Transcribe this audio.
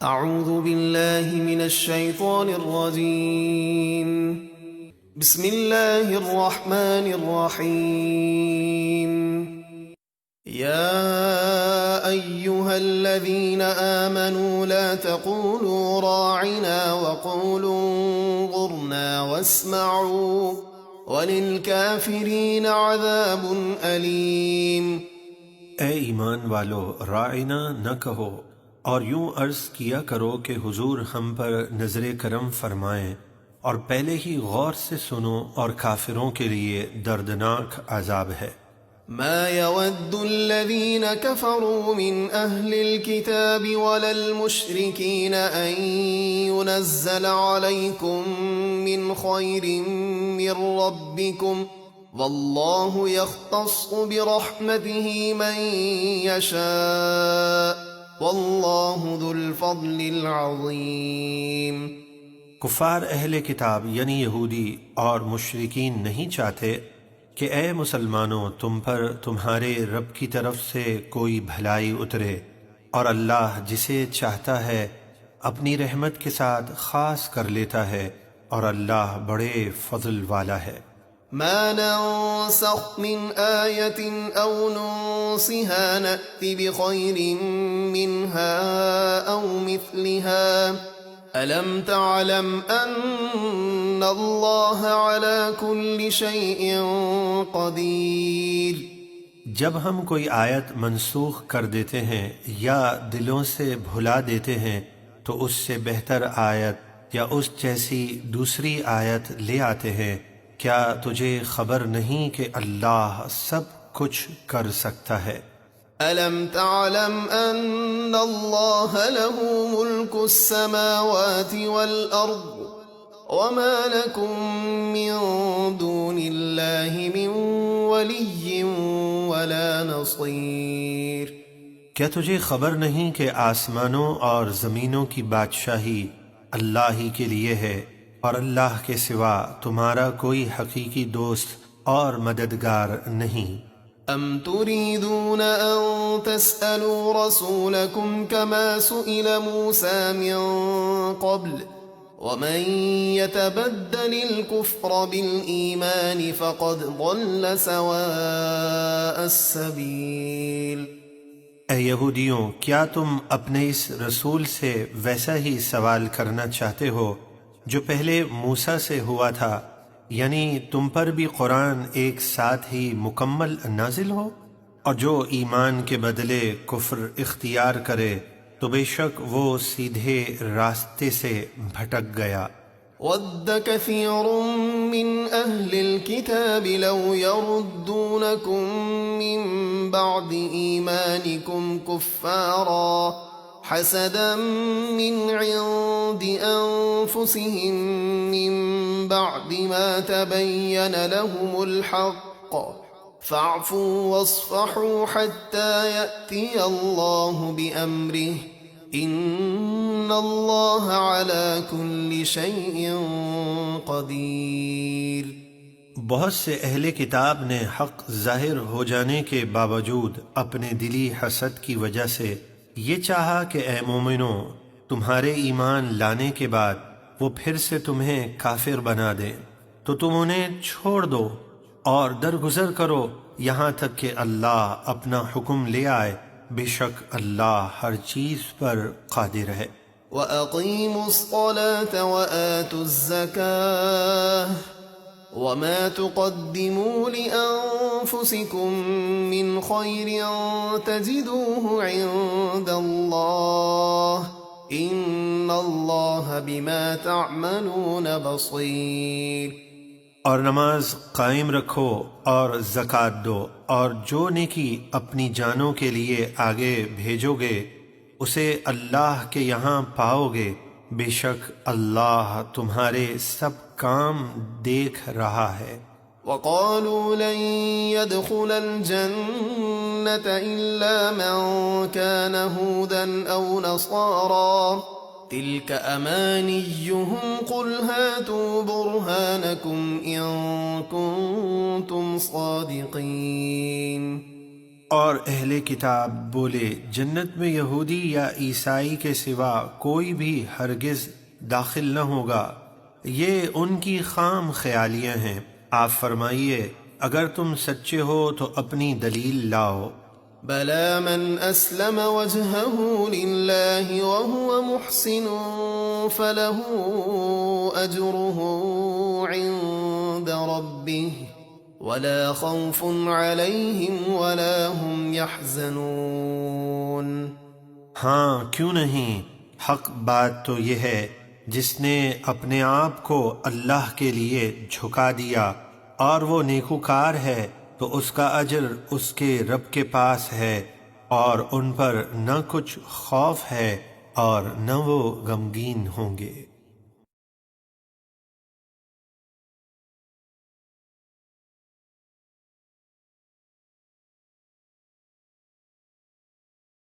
اعوذ باللہ من الشیطان الرجیم بسم اللہ الرحمن الرحیم یا ایہا الذین آمنوا لا تقولوا راعنا وقولوا انظرنا واسمعوا وللکافرین عذاب علیم۔ اے ایمان والو، راعنا نہ کہو اور یوں عرض کیا کرو کہ حضور ہم پر نظر کرم فرمائیں، اور پہلے ہی غور سے سنو اور کافروں کے لیے دردناک عذاب ہے۔ ما يود الذين كفروا من أهل الكتاب ولا المشركين أن ينزل عليكم من خير من ربكم والله يختص برحمته من يشاء واللہ ذو الفضل العظیم۔ کفار اہل کتاب یعنی یہودی اور مشرکین نہیں چاہتے کہ اے مسلمانوں تم پر تمہارے رب کی طرف سے کوئی بھلائی اترے، اور اللہ جسے چاہتا ہے اپنی رحمت کے ساتھ خاص کر لیتا ہے، اور اللہ بڑے فضل والا ہے۔ ما ننسخ من آية أو ننسها نأت بخير منها أو مثلها ألم تعلم أن الله على كل شيء قدير۔ جب ہم کوئی آیت منسوخ کر دیتے ہیں یا دلوں سے بھلا دیتے ہیں تو اس سے بہتر آیت یا اس جیسی دوسری آیت لے آتے ہیں۔ کیا تجھے خبر نہیں کہ اللہ سب کچھ کر سکتا ہے؟ أَلَمْ تَعْلَمْ أَنَّ اللَّهَ لَهُ مُلْكُ السَّمَاوَاتِ وَالْأَرْضِ وَمَا لَكُم مِّن دُونِ اللَّهِ مِن وَلِيٍّ وَلَا نَصِيرٍ۔ کیا تجھے خبر نہیں کہ آسمانوں اور زمینوں کی بادشاہی اللہ ہی کے لیے ہے، اور اللہ کے سوا تمہارا کوئی حقیقی دوست اور مددگار نہیں؟ ام تريدون ان تسألوا رسولكم كما سئل موسى من قبل ومن يتبدل الكفر بالإيمان فقد ضل سواء السبيل۔ اے یہودیوں، کیا تم اپنے اس رسول سے ویسا ہی سوال کرنا چاہتے ہو جو پہلے موسیٰ سے ہوا تھا، یعنی تم پر بھی قرآن ایک ساتھ ہی مکمل نازل ہو؟ اور جو ایمان کے بدلے کفر اختیار کرے تو بے شک وہ سیدھے راستے سے بھٹک گیا۔ وَدَّ كَثِيرٌ مِّنْ أَهْلِ الْكِتَابِ لَوْ يَرُدُّونَكُم مِّن بَعْدِ إِيمَانِكُمْ كُفَّارًا حسدا من عند أنفسهم من بعد ما تبين لهم الحق فاعفوا واصفحوا حتى يأتي الله بأمره إن الله على كل شيء قدير۔ بہت سے اہل کتاب نے حق ظاہر ہو جانے کے باوجود اپنے دلی حسد کی وجہ سے یہ چاہا کہ اے مومنوں، تمہارے ایمان لانے کے بعد وہ پھر سے تمہیں کافر بنا دیں تو تم انہیں چھوڑ دو اور درگزر کرو یہاں تک کہ اللہ اپنا حکم لے آئے، بے شک اللہ ہر چیز پر قادر ہے۔ وَأَقِيمُوا الصَّلَاةَ وَآتُوا الزَّكَاةَ وَمَا تُقَدِّمُوا لِأَنفُسِكُم مِّن خَيْرٍ تَجِدُوهُ عِندَ اللَّهِ إِنَّ اللَّهَ بِمَا تَعْمَلُونَ بَصِيرٌ۔ اور نماز قائم رکھو اور زکوٰۃ دو، اور جو نیکی اپنی جانوں کے لیے آگے بھیجو گے اسے اللہ کے یہاں پاؤ گے، بے شک اللہ تمہارے سب کام دیکھ رہا ہے۔ وَقَالُوا لَن يَدْخُلَ الْجَنَّةَ إِلَّا مَن كَانَ هُودًا أَوْ نَصَارَىٰ تِلْكَ أَمَانِيُّهُمْ قُلْ هَاتُوا بُرْهَانَكُمْ إِن كُنتُمْ صَادِقِينَ۔ اور اہل کتاب بولے جنت میں یہودی یا عیسائی کے سوا کوئی بھی ہرگز داخل نہ ہوگا، یہ ان کی خام خیالیاں ہیں۔ آپ فرمائیے اگر تم سچے ہو تو اپنی دلیل لاؤ۔ بلى من أسلم وجهه لله وهو محسن فله أجره عند ربه ولا خوف عليهم ولا هم يحزنون۔ ہاں کیوں نہیں، حق بات تو یہ ہے جس نے اپنے آپ کو اللہ کے لیے جھکا دیا اور وہ نیکوکار ہے تو اس کا اجر اس کے رب کے پاس ہے، اور ان پر نہ کچھ خوف ہے اور نہ وہ غمگین ہوں گے۔